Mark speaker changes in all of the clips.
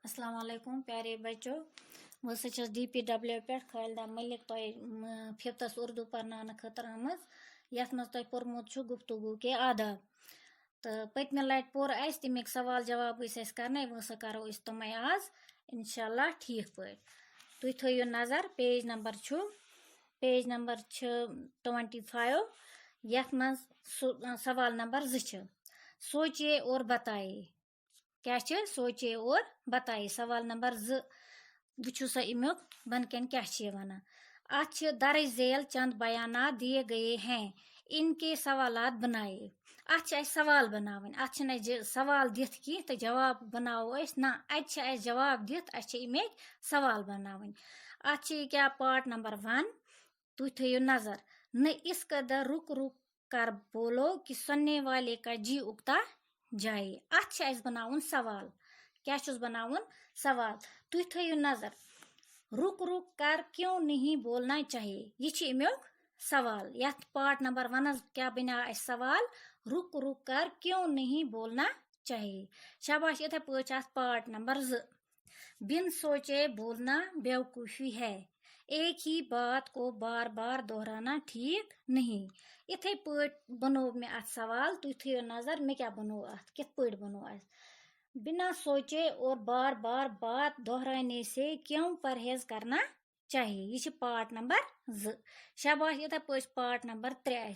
Speaker 1: अस्सलाम वालेकुम प्यारे बच्चों। बस DPW पे खालिदा मलिक तो फिफ्थस उर्दू पर्न खतर आमज यथ मज तुम पोर्मुत गुफ्तगू के आदाब। तो पतम लट पोर तमिक सवाल जवाब कर वह करो तुम आज इंशाल्लाह ठीक पे। तुम थो नजर पेज नंबर 25 यथ मज सवाल नंबर 2 सोचिए और बताइए। क्या सोचिए और बताइए। सवाल नंबर 2 वो सा अमुक बन कन क्या वन अत दर्ज झेल चंद बयानात दिए गए हैं, इनके सवालात बनाए। अत सवाल बनावन, अत सवाल दिथ की तो जवाब बनाओ ना, अत जवाब दिथ अमिक सवाल बनावन। अत क्या पार्ट नंबर 1 तुम थो नजर। न इस कदर रुक रुक कर बोलो कि सुनने वाले का जी उगता जाए। अत बनाउन सवाल। क्या बनाउन सवाल। तुम थो नजर। रुक रुक कर क्यों नहीं बोलना चाहिए, ये अमुक सवाल। यथ पार्ट नंबर 1 क्या बना सवाल, रुक रुक कर क्यों नहीं बोलना चाहिए। शाबाश। इथे पे पार्ट नंबर 2 बिन सोचे बोलना बेवकूफ़ी है, एक ही बात को बार बार दोहराना ठीक नहीं। इथे पे बनो मे अत सवाल। तुम थो नजर मे क्या बनो अत कित पे बनो अत। बिना सोचे और बार बार बात दोहराने से क्यों परहेज करना चाहिए, ये पार्ट नंबर 2। शाबाश। इथे पे पार्ट नंबर 3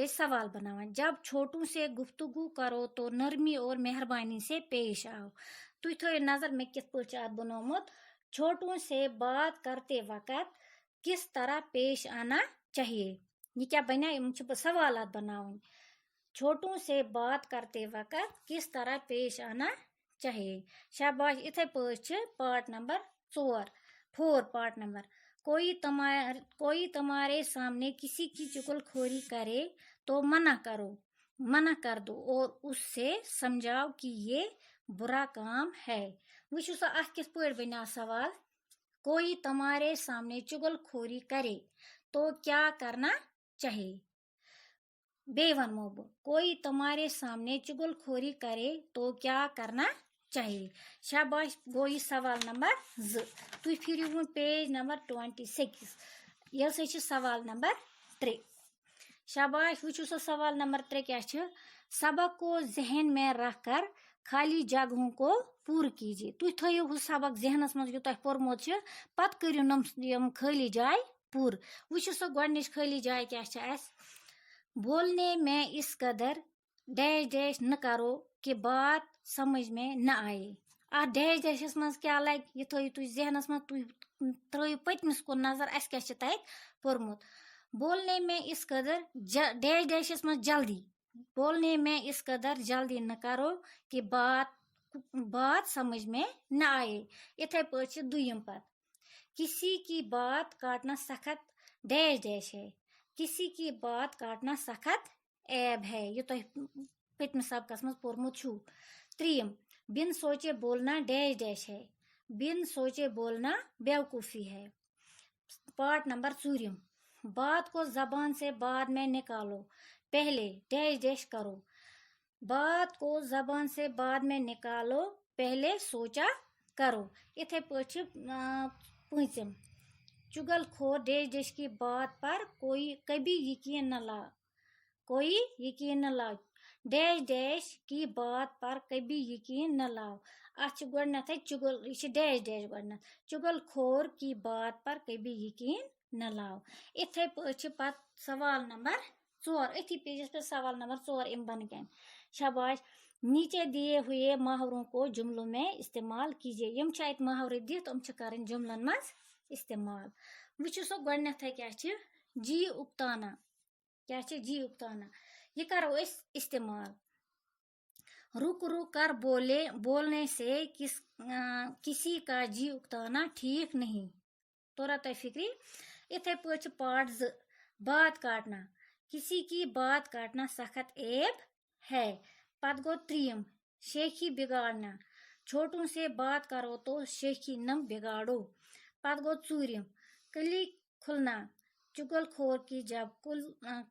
Speaker 1: सवाल बनावन। जब छोटू से गुफ्तगू करो तो नरमी और मेहरबानी से पेश आओ। तुम थो नजर में कित पे बनोमुत। छोटू से बात करते वक्त किस तरह पेश आना चाहिए, ये क्या बना सवालात बनावन। छोटू से बात करते वक्त किस तरह पेश आना चाहिए। शाबाश। इथे पे पार्ट नंबर 4 पार्ट नंबर कोई तुम्हारे सामने किसी की चुगलखोरी करे तो मना कर दो और उससे समझाओ कि ये बुरा काम है। वो किस पे बना सवाल। कोई तुम्हारे सामने चुगलखोरी करे तो क्या करना चाहिए। बेवन मोब कोई तुम्हारे सामने चुगलखोरी करे तो क्या करना चाहिए। शाबाश। गो ये सवाल नंबर 2। तुम फिर पेज नंबर 26 यह सवाल नंबर 3। शाबाश। वो सवाल नंबर 3 क्या सबक को जहन में रख कर खाली जगहों को पूरा कीजिए। तुम थो सबक जहनस मज यू तुम पोर्मुत पत करू नम खाली जाय पूर। वो गोडनिच खाली जाय क्या बोलने में इस कदर डैश डैश न करो कि बात समझ में न आए। आ डैश डैशस मज क्या लग ये थो तुम जहनस मज त्रो पतमिस को नजर अस क्या तत पोर्मुत। बोलने में इस कदर डैश डैशस मज जल्दी। बोलने में इस कदर जल्दी न करो कि बात समझ में न आए। इथे पे दुयम पत किसी की बात काटना सख्त डैश डैश है, किसी की बात काटना सख्त ऐब है, ये तो पितम सबकस मज पोर्मुत छु। 3 बिन सोचे बोलना डैश डैश है, बिन सोचे बोलना बेवकूफ़ी है। पार्ट नंबर 4 बात को जबान से बाद में निकालो, पहले डैश डैश करो। बात को जबान से बाद में निकालो, पहले सोचा करो। इथे पे 5 चुगलखोर डैश डैश की बात पर कभी यकीन न लाओ, डैश डैश की बात पर कभी यकीन न लाओ। अच गोडनथ चुगल यह डैश डैश गोडनथ चुगलखोर की बात पर कभी यकीन न लाओ। इथे पे पत सवाल नंबर 4 इथी पेजस पे सवाल नंबर 4 इम बन गए। शाबाश। नीचे दिए हुए मुहावरों को जुमलों में इस्तेमाल कीजिए। यम मुहावरे दी तुम कर जुमलन मज इस्तेमाल। वो गोडनथ क्या जी उगताना। क्या जी उगताना ये करो इस्तेमाल। रुक रुक कर बोलने से किसी का जी उगताना ठीक नहीं। तोरा तय फिक्री। इथे पे पार्ट 2 बात काटना, किसी की बात काटना सख्त ऐब है। पत गो 3 शेखी बिगाड़ना, छोटों से बात करो तो शेखी न बिगाड़ो। पत गो 4 कली खुलना, चुगलखोर की जब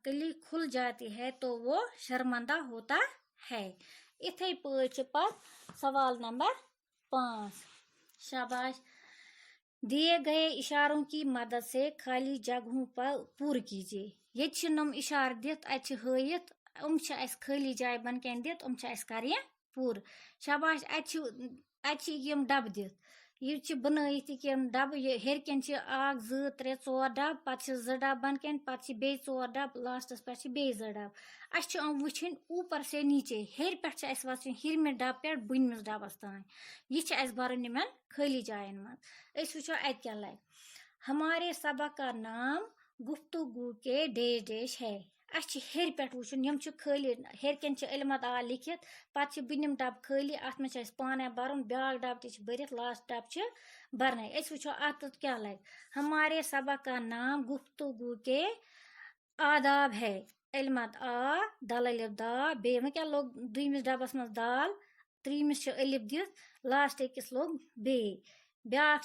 Speaker 1: कली खुल जाती है तो वो शर्मिंदा होता है। اتھے پٲٹھۍ پت سوال نمبر 5. शाबाश. दिए गए इशारों की मदद से खाली जगहों पर पूर कीजिए. ये नम इशार दित हयत खाली जाय बन कन दित कर पूर. शाबाश. यम डब दित ये बनत डब हेर कन 1 2 3 4 डब पत 2 डब बन कन पत बे 4 डब लास्टस पे बे 2 डब. वुचन ऊपर से नीचे हेर पे वचन हिरमे डब पे बुनमिस डबस तान. यह भरन निमन खाली जायन मज. वो अत क्या लग. हमारे सबक का नाम गुफ्तगू के डेश डेश है. हेर पे वुचन यम खाली हेर कन इल्मत आ लिखित पत बुनिम डब खाली अत मे पाने भरन ब्याक डब भरित लास्ट डब भरन. वो अत क्या लग. हमारे सबक का नाम गुफ्तगू के आदाब है. इल्मत आ दल अलिफ दा बे क्या लोग दुमिस डबस मज दाल त्रीमिस अलिफ दित लास्ट अकिस लोग बे. ब्याक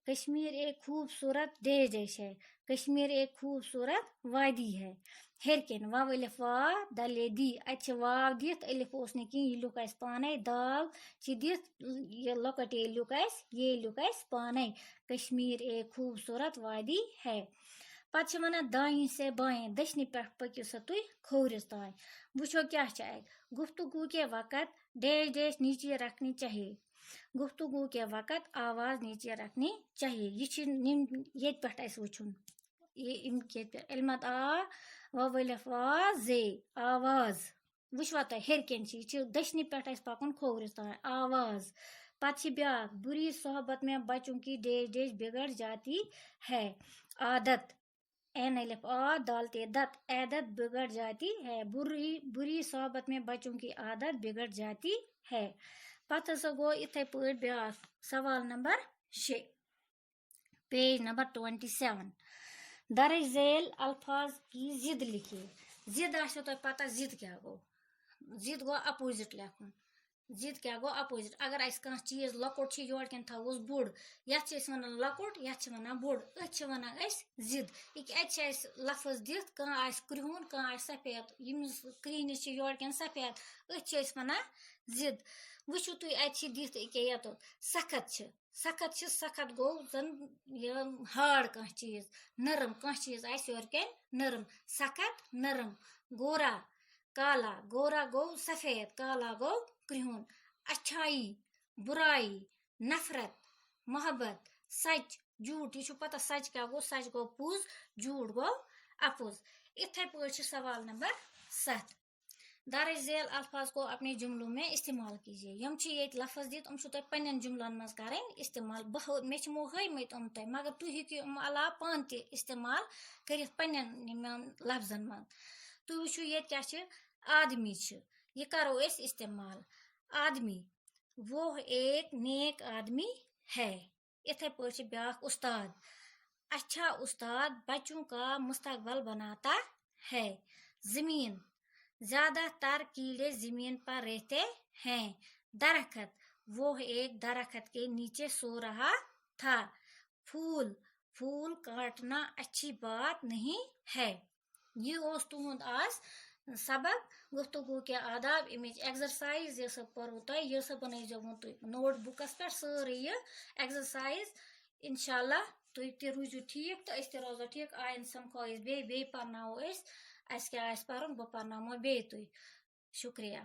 Speaker 1: कश्मीर एक खूबसूरत देश देश है. कश्मीर एक खूबसूरत वादी है. हेर कन वाव अलिफ वा दले दी अत वाव दित अलिफ ओस न कह लुक पाने दाल दित लकट ये लुक पाने. कश्मीर एक खूबसूरत वादी है. पत वन दाएं से बाएं दशनी पे पकि सा तुम खोवरिस तान. वो क्या गुफ्तगू के वक़्त डेश डेश नीचे रखनी चाहिए. गुफ्तगू के वक़्त आवाज़ नीचे रखनी चाहिए. ये पे वुचन इल्मत आ वलिफ वा जे आवाज़. वुचवा तुम हेर कन दशनी पे पकन खोवरिस तान आवाज़. पत ब्याक बुरी सोहबत में बच्चों की डेश डेश बिगड़ जाती है. आदत एन अलिफ आ दाल ते दत आदत बिगड़ जाती है. बुरी सोहबत में बच्चों की आदत बिगड़ जाती है. पत गो इथे पट ब्याक सवाल नंबर 6 पेज नंबर 27. दर्ज झैल अल्फाज की जिद लिखिए. जिद आशो तो पता जिद क्या गो. जिद गो अपोजिट लेखन. जिद क्या गो अपोजिट. अगर कह चीज लकोट योर कन थोस बोड़ यथ वन लकोट यथ वन बोड़ अत वन जिद. अत लफज दित कह क्रिहुन कह सफेद यमिस क्रिहनिस योर कन सफेद अत वन जिद. वुचु तुम अत दित ये सखत. सखत गो जन हार्ड कह चीज. नरम कह चीज योर कन नरम. सखत नरम. गोरा काला. गोरा गो सफेद काला गो क्रिहुन. अच्छाई बुराई नफरत मोहब्बत सच झूठ. ये पता सच क्या गो. सच गो पुज झूठ गो अपुज. इथे पे सवाल नंबर 7. दर्ज झैल अल्फाज को अपने जुमलों में इस्तेमाल कीजिए. यम ये लफज दित तुम पन्न जुमलन मज कर इस्तेमाल. मे मो हयमत तुम मगर तुम हेकु अलाव पान त इस्तेमाल कर पन्न लफ्जन मज. तुम वो ये क्या आदमी. ये करो इस्तेमाल. आदमी वो एक नेक आदमी है. इथे पे ब्याक उस्ताद. अच्छा उस्ताद बच्चों का मुस्तकबल बनाता है. जमीन ज्यादातर कीड़े जमीन पर रहते हैं. दरख्त वो एक दरख्त के नीचे सो रहा था. फूल फूल काटना अच्छी बात नहीं है. ये तुहद आज सबक गुफ्तगू के आदाब इमेज एक्सरसाइज ये सब पढ़ो तुम ये सब बनइजो तुम नोट बुकस पे सारे ये एक्सरसाइज. इंशाल्लाह तुम ते रूजो ठीक तो अस रोजो ठीक. आयन समखो बे पर्नो क्या पर्न बह पर्नो बे तुम. शुक्रिया.